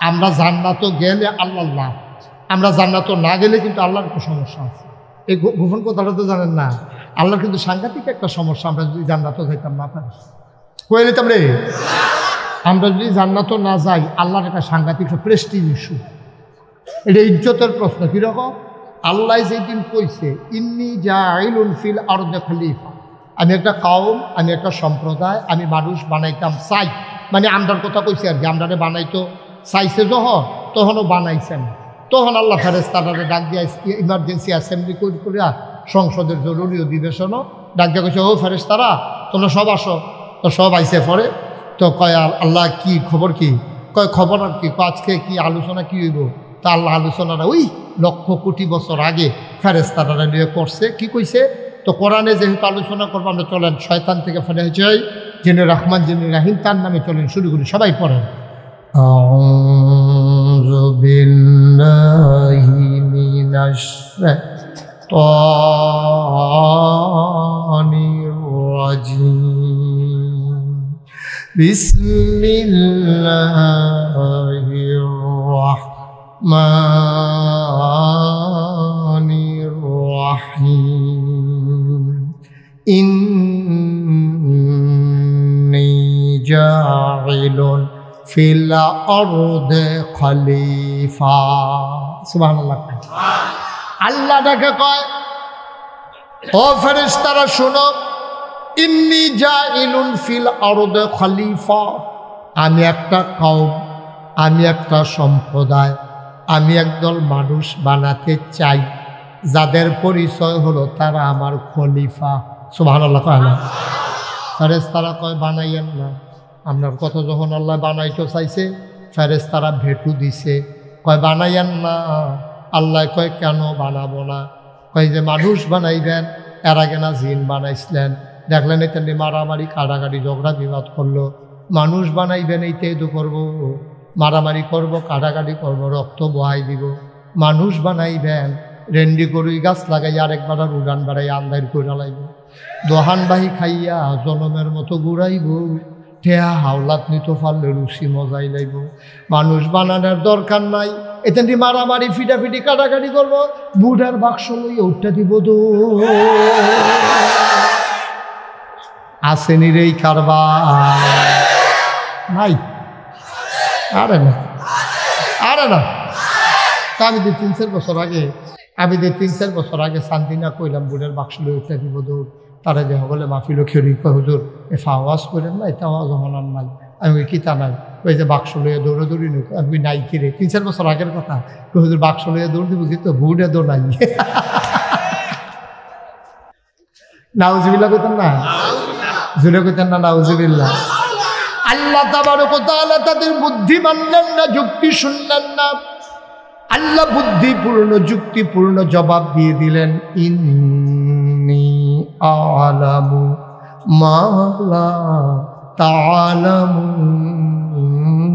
আমরা জান্নাতও গেলে আল্লাহ লাভ, আমরা জান্নাতও না গেলে কিন্তু আল্লাহর একটা সমস্যা আছে। এই গোপন কথাটা তো জানেন না, আল্লাহর কিন্তু সাংঘাতিক একটা সমস্যা। আমরা যদি জান্নাতও যাইতাম না পারি, কয়ে নিতাম রে, আমরা যদি জান্নাতও না যাই, আল্লাহর একটা সাংঘাতিক প্রেস্টিজ ইস্যু, এটা ইজ্জতের প্রশ্ন। কীরকম? আল্লাহ যেদিন কইছে ইন্নী জাইলুন ফিল আরদি খলিফা, আমি একটা কওম, আমি একটা সম্প্রদায়, আমি মানুষ বানাইতাম চাই, মানে আমরার কথা কইছে আর কি, আমরারে বানাইতো চাইছে তখনও বানাইছেন। তখন আল্লাহ ফেরেশতারে ডাক দিয়ে ইমার্জেন্সি অ্যাসেম্বলি করিয়া সংসদের জরুরি অধিবেশনও ডাক দিয়ে কইছে, ও ফেরেশতারা তোমরা সব আসো। তো সব আইসে পরে তো কয় আল্লাহ কি খবর, কি কয় খবর আর কি, আজকে কি আলোচনা কি হইব? তা আল্লাহ আলোচনাটা ওই লক্ষ কোটি বছর আগে ফেরেশতারা নিয়ে করছে। কি কইছে? তো কোরআনে যেহেতু আলোচনা করবো, আমরা চলেন শয়তান থেকে ফেলে যাই, যিনি রহমান যিনি রাহিম, তার নামে চলেন, শুরু করি। সবাই পড়েন আউযু বিল্লাহি মিনাশ শাইতানির রাজিম। বিসমিল্লাহির রাহমানির রাহিম। ইন্নী জাইলুন ফিল আরদি খলিফা। সুবহানাল্লাহ। আল্লাহ ডাকে কয়, ও ফেরেশতারা শোনো, ইন্নী জাইলুন ফিল আরদি খলিফা, আমি একটা কওম, আমি একটা সম্প্রদায়, আমি একদল মানুষ বানাতে চাই, যাদের পরিচয় হলো তারা আমার খলিফা। সুবহানাল্লাহ। কয় না? ফেরেশতারা কয় বানাইয়েন না। আপনার কথা যখন আল্লাহ বানাইতে চাইছে, ফেরেশতারা ভেটু দিছে, কয় বানাইয়েন না। আল্লাহ কয় কেন বানাবো না? কয় যে মানুষ বানাইবেন, এর আগে না জিন বানাইছিলেন, দেখলেন এতে মারামারি কাটাকাটি ঝগড়া বিবাদ করলো। মানুষ বানাইবেন এইটাই তো করবো, মারামারি করব, কাটাকাটি করব, রক্ত বহাই দিব। মানুষ বানাইবেন, রেন্ডি করুই গাছ লাগাই আরেকবার উড়ান বাড়াই আন্দার করে লাইব, দোহানবাহি খাইয়া জনমের মতো ঘুরাইব, ঠেয়া হাওলাত নিত পারলে রুচি মজাই লাইব। মানুষ বানানোর দরকার নাই, এতেন মারামারি ফিটাফিটি কাটাকাটি করবো, বুড়ার বাক্স লইয়া উঠতে দিব। আসেনি রে কারবার নাই? আরে না, আরে না। তা আমি 3-4 বছর আগে শান্তি না কইলাম, বুড়ের বাক্স লই উঠতে দিব দৌড়। তারা দেখা বলে মাহফিল খেয়ে কয় হুজুর এ আওয়াজ করেন না, এটা আওয়াজ হনার নাই। আমি ওই কিতা নাই, ওই যে বাক্স লইয়া দৌড়াদৌড়ি নই, আমি নাই কিরে। 3-4 বছর আগের কথা। হুজুর বাক্স লইয়া দৌড় দিব, কিন্তু বুড়ে দৌড় নাই। নাউজুবিল্লাহ কইতেন না? জুড়ে কইতেন না নাউজুবিল্লাহ? আল্লাহ তাবারক ওয়া তাআলা তাদের বুদ্ধি মানলেন না, যুক্তি শুনলেন না। আল্লাহ বুদ্ধিপূর্ণ যুক্তিপূর্ণ জবাব দিয়ে দিলেন, ইন্নী আ'লামু মা লা তা'লামুন,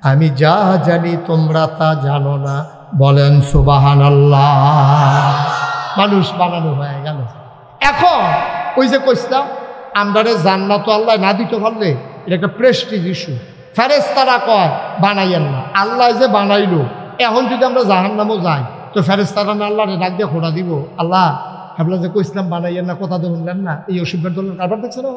আমি যা জানি তোমরা তা জানো না। বলেন সুবহানাল্লাহ। মানুষ বানানো হয়ে গেল। এখন ওই যে কইছিলাম, আমরারে জান্নাত আল্লাহ না দিতে পারলে এটা একটা প্রেস্টিজ ইস্যু। ফেরেশতারা কয় বানাইয়েন না। আল্লাহ যে বানাইলো, এখন যদি আমরা জাহান্নামও যাই, তো ফেরেশতারা না আল্লাহরে ডাক দিয়ে খোঁড়া দিব, আল্লাহ আপনার যে কইছিলাম বানাইয়েন না, কথা তো শুনলেন না। এই অসুবিধার দলের কারবার দেখছে না?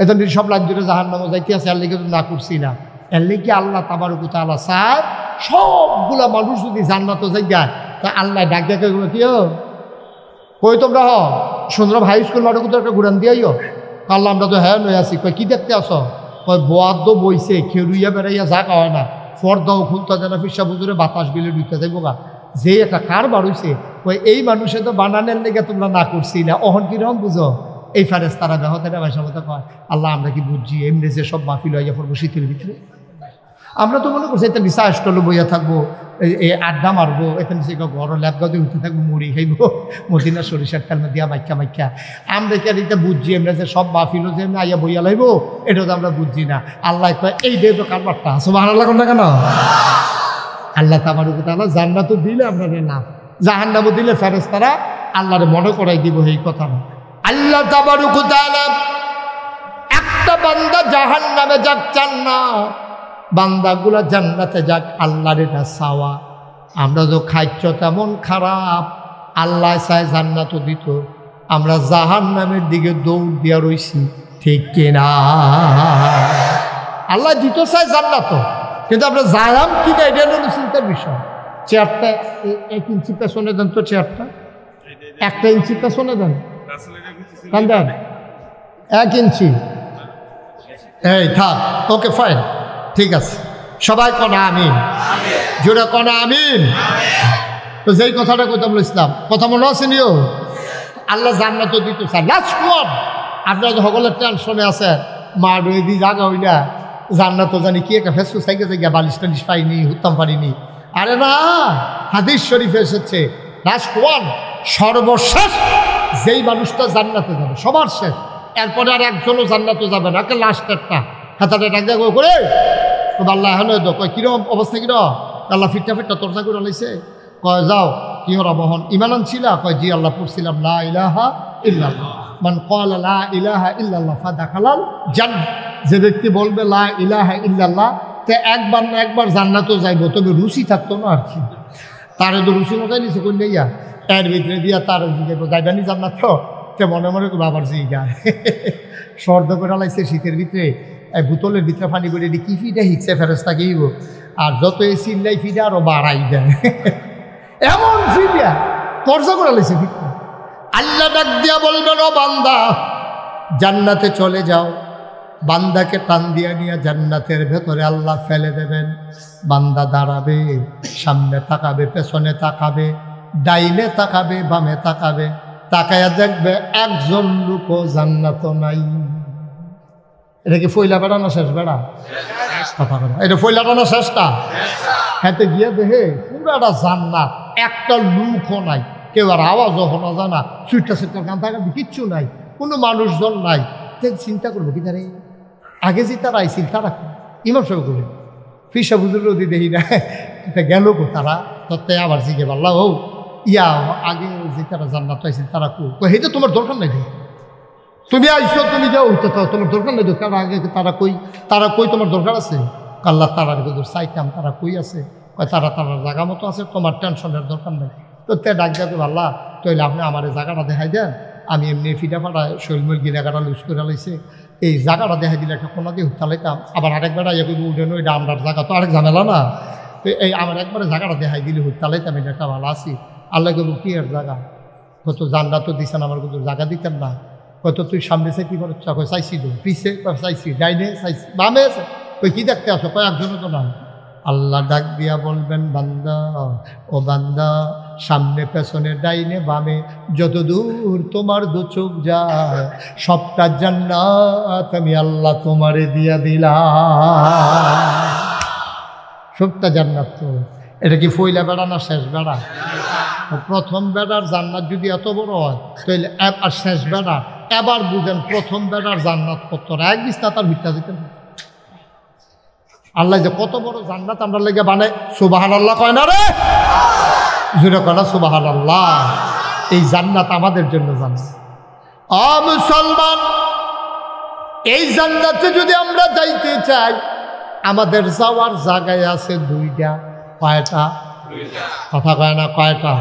এখন সব লাইন জাহান্নামও যাইতে আছে, এর লেগে না করছি না। এর লেগে আল্লাহ তাবারক ওয়া তাআলা চায় সবগুলা মানুষ যদি জান্নাতও যাই যায়, তা আল্লাহ ডাক দিয়ে কি কই তোমরা সুন্দর হাই স্কুল মাঠে কোথাও একটা ঘুরান দিয়াইও। আল্লাহ আমরা তো হ্যাঁ নয় আছি। কয় কি দেখতে আসো? কয় বোয়াদ্দ বইছে, খেরুইয়া বেড়াইয়া যা খাওয়ায় না, ফর্দাও খুলতে যেন ফিসা বুজুরে বাতাস বিলে ঢুকতে যাইব গা। যে একটা কার বাড়ুইছে, কয় এই মানুষে তো বানানের লেগে তোমরা না করছি না, অহন কিরকম বুঝো? এই ফেরেশতারা বেহতেরা ভাষার মতো কয়, আল্লাহ আমরা কি বুঝছি এমনি যে সব মাহফিল হইয়া পড়বো শীতের ভিতরে? আমরা তো মনে করছি এটা নিচা স্টলে বইয়া থাকবো, এই আড্ডা মারবো, এখানে সে ঘর ল্যাপগাতে উঠতে থাকবো, মুড়ি খাইবো, মদিনা সরিষার তেল দিয়া মাইকা। আমরা কি আর এটা বুঝছি আমরা যে সব মাহফিল যে আইয়া বইয়া লাইবো? এটা তো আমরা বুঝছি না। আল্লাহ কয় এই দে তো কারবারটা। সুবহানাল্লাহ কোন না কেন? আল্লাহ তাবারক ওয়া তাআলা জান্নাতও দিলে আপনাদের না, জাহান্নামও দিলে ফেরেশতারা আল্লাহরে মনে করাই দিব এই কথা না। আল্লাহ তাবারক ওয়া তাআলা একটা বান্দা জাহান্নামে যাক চান না, বান্দাগুলা জান্নাতে যাক, আল্লাহর এটা চাওয়া। আমরা তো খাইছ তেমন খারাপ, আল্লাহ চায় জান্নাতও দিত, আমরা জাহান্নামের দিকে দৌড় দিয়া রইছি, ঠিক কিনা? আল্লাহ দিত চায় জান্নাত, কিন্তু আমরা যাইলাম কিনা এটা হলো চিন্তার বিষয়। চেয়ারটা 1 ইঞ্চি পেছনে দেন তো, চেয়ারটা 1 ইঞ্চি পেছনে দেন, দেন 1 ইঞ্চি। এই থাক, ওকে ফাইন, ঠিক আছে। সবাই কনা আমিন, জোরে কনা আমিন। তো যেই কথাটা কথা বলেছিলাম, কথা মনে আছে নিও, আল্লাহ জান্নাত দিত স্যার। লাস্ট ওয়ান, আপনারা তো সকলের টেনশনে আছে, মা ডুয়ে দি জাগা হইলা জান্নাত জানি কি একটা ফেসফুস থেকে গিয়া বালিশ টালিশ পাইনি, হুত্তাম পারিনি। আরে না, হাদিস শরীফে এসেছে লাস্ট ওয়ান, সর্বশেষ যেই মানুষটা জান্নাতে যাবে, সবার শেষ, এরপরে আর একজনও জান্নাতে যাবে না, লাস্ট একটা হাতাটা ডাক দেখ করে আল্লাহ এখন কয় কিরম অবস্থা, কিরম? আল্লাহ ফিটটা ফিটটা তরজা করে লাইছে। কয় যাও, কি ওরা বহন ইমান আনছিলা? কয় জি আল্লাহ পড়ছিলাম লা ইলাহা ইল্লাল্লাহ, মান ক্বালা লা ইলাহা ইল্লাল্লাহ ফাদাখালাল জান্নাহ। যে ব্যক্তি বলবে লা ইলাহা ইল্লাল্লাহ, তে একবার না একবার জান্নাতও যাইব, তবে রুচি থাকতো না আর কি। তারে তো রুচি মজাই নিছে করলে ইয়া এর ভিতরে দিয়া তার জিগাইব যাইবানি জান্নাত, তে মনে মনে করবো আবার জিগা সর্দ করে লাইছে শীতের ভিতরে, বোতলের ভিতরে পানি করে দি কি ফিটা হিকছে ফেরস্তা গিয়েব, আর যত এ চিল্লাই ফিডা আরো বাড়াই দেয়, এমন ফিডা তরজা করে লাইছে ফিটা। আল্লাহ ডাক দিয়া বলবেন, ও বান্দা জান্নাতে চলে যাও। বান্দাকে টান দিয়া নিয়ে জান্নাতের ভেতরে আল্লাহ ফেলে দেবেন। বান্দা দাঁড়াবে, সামনে তাকাবে, পেছনে তাকাবে, ডাইনে তাকাবে, বামে তাকাবে, তাকায়া দেখবে একজন লোকও জান্নাত নাই। এটা কি ফইলা বেড়া না শেষ বেড়া? এটা ফইলাটা না শেষটা? হাতে গিয়ে দেখে পুরাটা জান্নাত, একটা লুকও নাই, কেউ আর আওয়াজও শোনা যায় না, সুইটটা সুইটটা গান থাকা কিচ্ছু নাই, কোনো মানুষজন নাই। চিন্তা করবো কি তারে আগে যে তারা আইছিল তারা ইমাম সাহেব করে ফিসা বুঝলো দি দেখি না গেল গো তারা, তত্ত্বে আবার জিগে পারলা ও ইয়া আগে যে তারা জান্নাত আইছিল তারা হেঁটে তোমার দরকার নাই, তুমি আইসো তুমি যাও, তোমার দরকার নেই, তারা আগে তারা কই তোমার দরকার আছে? আল্লাহ তারার কিন্তু চাইতাম, তারা কই আছে? তারা জায়গা মতো আছে, তোমার টেনশনের দরকার নেই। তো তে ডাক যাবে আল্লাহ, তাইলে আপনি আমার এই জায়গাটা দেখাই দেন, আমি এমনি ফিটা ফাটা শৈলমূল গিরাগাটা লুজ করে লাইছে, এই জায়গাটা দেখাই দিলে একটা কোনা দিয়ে উঠালাইতাম, আবার আরেকবার ইয়ে করবো উঠেন, ওইটা আমরার জায়গা তো আরেক ঝামেলা না, তো এই আমার একবারে জায়গাটা দেখাই দিলে উঠালাইতাম, এটা একটা ভালো আছি। আল্লাহ কেবল কি এর জায়গা, কত জান্নাত তো দিচ্ছেন, আমার কিন্তু জায়গা দিতেন না, কত তুই সামনে চাই কি করে চাইছি, পিছে চাইছি, ডাইনে চাইছি, বামে ওই কি দেখতে আসো, কয়েকজনও তো না। আল্লাহ ডাক দিয়া বলবেন, বান্দা ও বান্দা, সামনে পেছনে ডাইনে বামে যত দূর তোমার দু চোখ যায়, সবটা জান্নাত আমি আল্লাহ তোমারে দিয়া দিলাম, সবটা জান্নাত। তো এটা কি ফইলা বেড়া না শেষ বেড়া? প্রথম বেড়ার জান্নাত যদি এত বড় হয়, তাহলে আর শেষ বেড়া এবার বুঝেন প্রথম বেড়ার জান্নাত কত, এক বিস্তা তার ভিত্তা দিতেন। আল্লাহ যে কত বড় জান্নাত আমরা লেগে বানায়, সুবহানাল্লাহ কয় না রে? জোরে কয় না সুবহানাল্লাহ? এই জান্নাত আমাদের জন্য জান্নাত। মুসলমান, এই জান্নাতে যদি আমরা যাইতে চাই, আমাদের যাওয়ার জায়গায় আছে দুইটা। কয়টা? কথা কয় না কয়টা?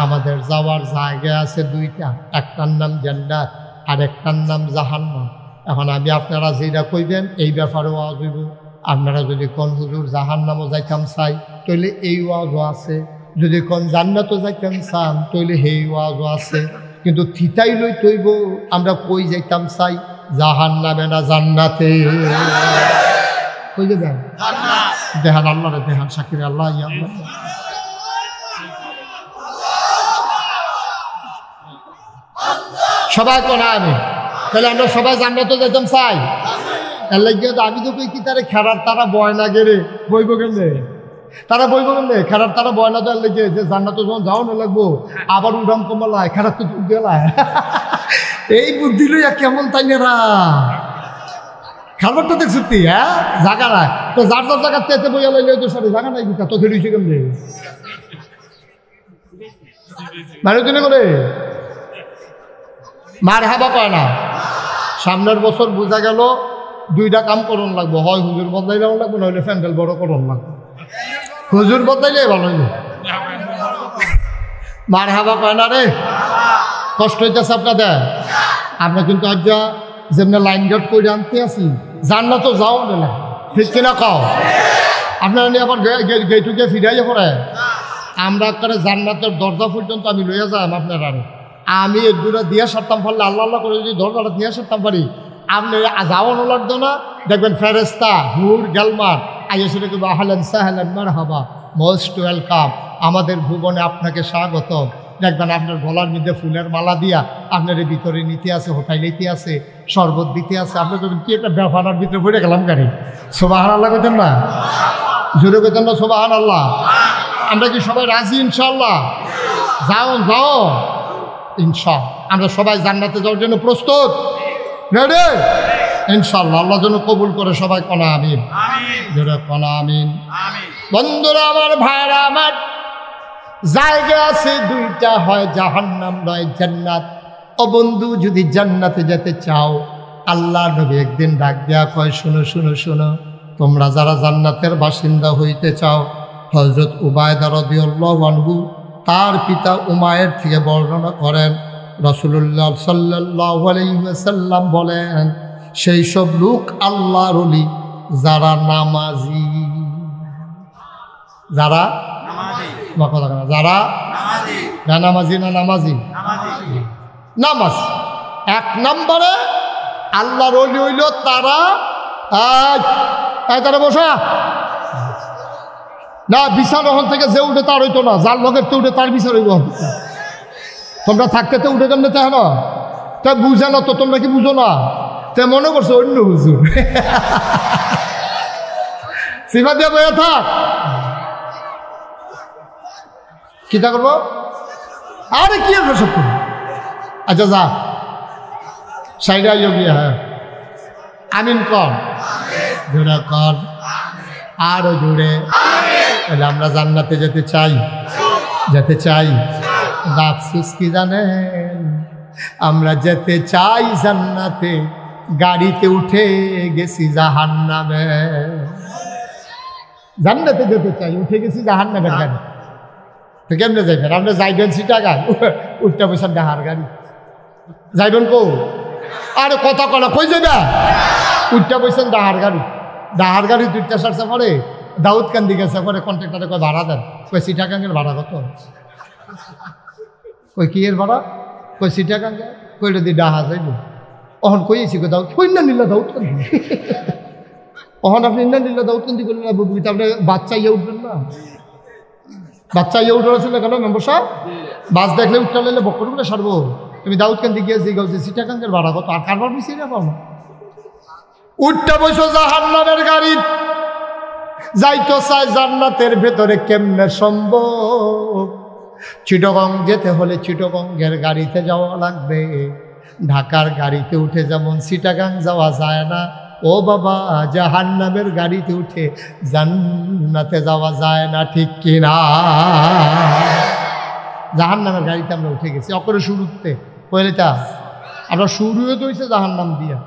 আমাদের যাওয়ার জায়গায় আছে দুইটা, একটার নাম জান্নাত আর একটার নাম জাহান্নাম। এখন আমি আপনারা যেটা কইবেন এই ব্যাপারে ওয়াজ হইব। আপনারা যদি কোন হুজুর জাহান্নামও যাইতাম চাই, তাইলে এই ওয়াজও আছে, যদি কোন জান্নাতও যাইতাম চান, তাইলে সেই ওয়াজও আছে। কিন্তু থিতাই লই তৈব আমরা কই যাইতাম চাই, জাহান্নামে না জান্নাতে? কই যাবেন? দেহান আল্লাহ রে, দেহান শাকির আল্লাহ, ইয়া আল্লাহ। সবাই কোন আমি, তাহলে আমরা সবাই জান্নাতে যাইতাম চাই। এর লাগিয়ে তো আমি তো কই কি তারা খেরার তারা বয়না গেলে বইব কেমনে, তারা বইব কেমনে? খেরার তারা বয়না দেওয়ার লেগে যে জান্নাতে যখন যাও না লাগবো, আবার উড়াম কমালায় খেরার তো গেলায়, এই বুদ্ধি লইয়া কেমন তাই নেরা খাবারটা দেখছি তুই, হ্যাঁ জায়গা নাই তো, যার যার জায়গার তেতে বইয়া লাইলে তো সাথে জায়গা নাই, তো খেয়েছে কেমনে মানে তুমি করে মার হাবা কয় না। সামনের বছর বোঝা গেল দুইটা কাম করুন লাগবো, হয় হুজুর বদলাই যাওয়া লাগবো, নইলে প্যান্ডেল বড় করুন লাগবো। হুজুর বদলাইলে ভালো হইল। মার হাবা কয় না রে, কষ্ট হইতেছে আপনাদের। আমরা কিন্তু আজ যেমনি লাইন গার্ড করে আনতে আসি, জান্নাত তো যাও না, ঠিক কিনা কও? আপনারা নিয়ে আবার গেটুকে ফিরাইয়া পড়ে। আমরা একটা জান্নাতের দরজা পর্যন্ত আমি লইয়া যাই আপনার। আরে আমি এর দূরে দিয়ে সারতাম পারলে আল্লাহ আল্লাহ করে যদি দরজাটা দিয়ে সারতাম পারি, আপনি যাওয়ানো লাগতো না। দেখবেন ফেরেস্তা হুর গেলমার আইসে দেখবে আহলেন সাহেলেন মারহাবা, মোস্ট ওয়েলকাম, আমাদের ভুবনে আপনাকে স্বাগত। দেখবেন আপনার গলার মধ্যে ফুলের মালা দিয়া আপনার ভিতরে নিতে আছে, হোটাই নিতে আছে, শরবত দিতে আছে। আপনি দেখবেন কি একটা ব্যাপার ভিতরে পড়ে গেলাম গাড়ি। সুবহান আল্লাহ কইতেন না, জোরে কইতেন না সুবহান আল্লাহ? আমরা কি সবাই রাজি ইনশাআল্লাহ? যাও যাও ইনশাআল্লাহ। আমরা সবাই জান্নাতে যাওয়ার জন্য প্রস্তুত, রেডি ইনশাআল্লাহ। আল্লাহ যেন কবুল করে সবাই কনা আমিন, জোরে কনা আমিন। বন্ধুরা আমার, ভাইরা আমার, জায়গা আছে দুইটা, হয় জাহান্নাম নয় জান্নাত। ও বন্ধু, যদি জান্নাতে যেতে চাও, আল্লাহ নবী একদিন ডাক দেয়া কয়, শুনো শুনো শুনো, তোমরা যারা জান্নাতের বাসিন্দা হইতে চাও, হযরত উবায়দা রাদিয়াল্লাহু আনহু তার পিতা উমায়ের থেকে বর্ণনা করেন, রাসূলুল্লাহ সাল্লাল্লাহু আলাইহি ওয়াসাল্লাম বলেন, সেই সব লোক আল্লাহর ওলি যারা নামাজি, যারা যারা নামাজি, না নামাজি, নামাজ এক নম্বরে আল্লাহর ওলি হইল তারা। তারা বসা না, বিচার ওখান থেকে যে উঠে তার হইতো না, যার লগের তো উঠে তার বিচার হইব। তোমরা থাকতে তো উঠে কেমনে তাই না, তা বুঝে না তো, তোমরা কি বুঝো না? তে মনে করছো অন্য হুজুর সিফা দিয়ে বইয়া থাক, কিতা করবো? আরে কি আর সব করবো? আচ্ছা যা সাইডে আইও গিয়া, হ্যাঁ আমিন কর, জোরে কর, আরো জোরে। তাহলে আমরা জান্নাতে যেতে চাই, যেতে চাই। আফসোস কি জানেন, আমরা যেতে চাই জান্নাতে, গাড়িতে উঠে গেছি জাহান্নামে। জান্নাতে যেতে চাই, উঠে গেছি জাহান্নামের গাড়ি। তো কেমনে যাইবেন? আপনি যাইবেন সিটাগাং, উঠতে বসেন ডাহার গাড়ি, যাইবেন কো? আরে কথা কলা কই যাবে? উঠতে বসেন ডাহার গাড়ি, ডাহার গাড়ি দুইটা সারছে পরে দাউদকান্দি গেছে পরে কন্ট্রাক্টরে কয় ভাড়া দেন, কই সিটাগাঙ্গের ভাড়া কত? কই কি এর ভাড়া? কই সিটাগাঙ্গে, কইলে দি ডাহা যাইব। অহন কইছি কই দাউদ, কই না নিলা দাউদকান্দি। অহন আপনি না নিলা দাউদকান্দি করলেন না, বুঝবি আপনি বাচ্চা ইয়ে উঠবেন না? বাচ্চা ইয়ে উঠে ছিল কেন মেম্বার সাহেব? বাস দেখলে উঠতে লাগলে বক্কর করে সারবো। তুমি দাউদকান্দি গিয়েছি গেছি, সিটাগাঙ্গের ভাড়া কত? আর কারবার মিশিয়ে না পাও না, উঠতে বসো জাহান্নামের গাড়ি। যাইতো চাই জান্নাতের ভেতরে কেমনে সম্ভব? চিটগং যেতে হলে চিটগঙ্গের গাড়িতে যাওয়া লাগবে, ঢাকার গাড়িতে উঠে যেমন চিটাগাং যাওয়া যায় না, ও বাবা জাহান্নামের গাড়িতে উঠে জান্নাতে যাওয়া যায় না, ঠিক কিনা? জাহান্নামের গাড়িতে আমরা উঠে গেছি অকরে শুরুতে, কইলেটা আমরা শুরু হতে হয়েছে জাহান্নাম দিয়া।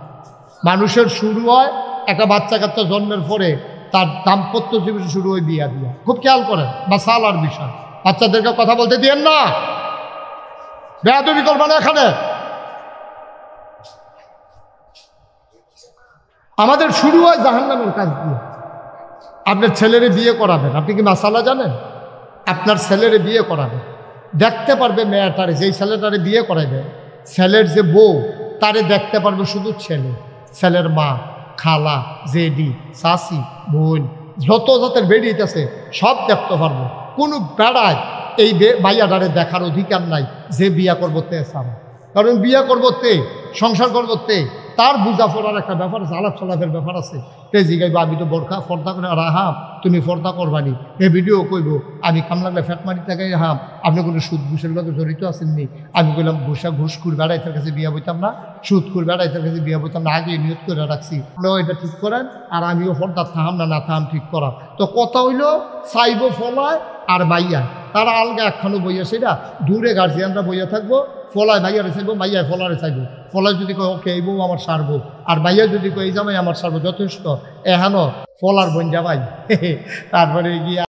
মানুষের শুরু হয় একটা বাচ্চা কাচ্চা জন্মের পরে, তার দাম্পত্য জীবন শুরু হয় বিয়া দিয়া। খুব খেয়াল করেন, বা সালার বিষয়, বাচ্চাদেরকে কথা বলতে দিয়েন না, বেয়াদবি করবে না। এখানে আমাদের শুরু হয় জাহান্নামের কাজ দিয়ে। আপনার ছেলেরে বিয়ে করাবেন, আপনি কি মাসালা জানেন? আপনার ছেলেরে বিয়ে করাবেন, দেখতে পারবে মেয়েটারে, যেই ছেলেটারে বিয়ে করাইবে, ছেলের যে বউ তারে দেখতে পারবে শুধু ছেলে, ছেলের মা, খালা, জেডি, শাশি, বোন, যত জাতের বেডিত আছে সব দেখতে পারবো। কোনো বেড়ায় এই মাইয়াটারে দেখার অধিকার নাই যে বিয়া করবো তে সারা। কারণ বিয়া করবো তে, সংসার করবো তে, তার বুঝা পড়ার একটা ব্যাপার আছে, আলাপ চলাপের ব্যাপার আছে। তে জিগাইব আমি তো বোরখা ফর্দা করে রাহাম, তুমি ফর্দা করবানি। এ ভিডিও কইব আমি কাম লাগলে ফ্যাটমারি থেকে হাম, আপনি কোনো সুদ ঘুষের লোকে জড়িত আছেননি? আমি বললাম ঘুষখুর বেড়াইতের কাছে বিয়া বইতাম না, সুদখুর বেড়াইতের কাছে বিয়া বইতাম না, আগে নিয়ত করে রাখছি। এটা ঠিক করেন, আর আমিও ফর্দা থাম না, না থাম ঠিক করা। তো কথা হইল চাইব ফলায় আর মাইয়া, তারা আলগা একখানো বইয়া সেটা দূরে গার্জিয়ানরা বইয়া থাকবো, ফলায় মাইয়ারে চাইবো, মাইয়ায় ফলারে চাইবো, ফলায় যদি কয় ওকে এই বউ আমার সারবো, আর মাইয়া যদি কয় এই জামাই আমার সারবো, যথেষ্ট এহানো ফলার বোন জামাই। তারপরে গিয়া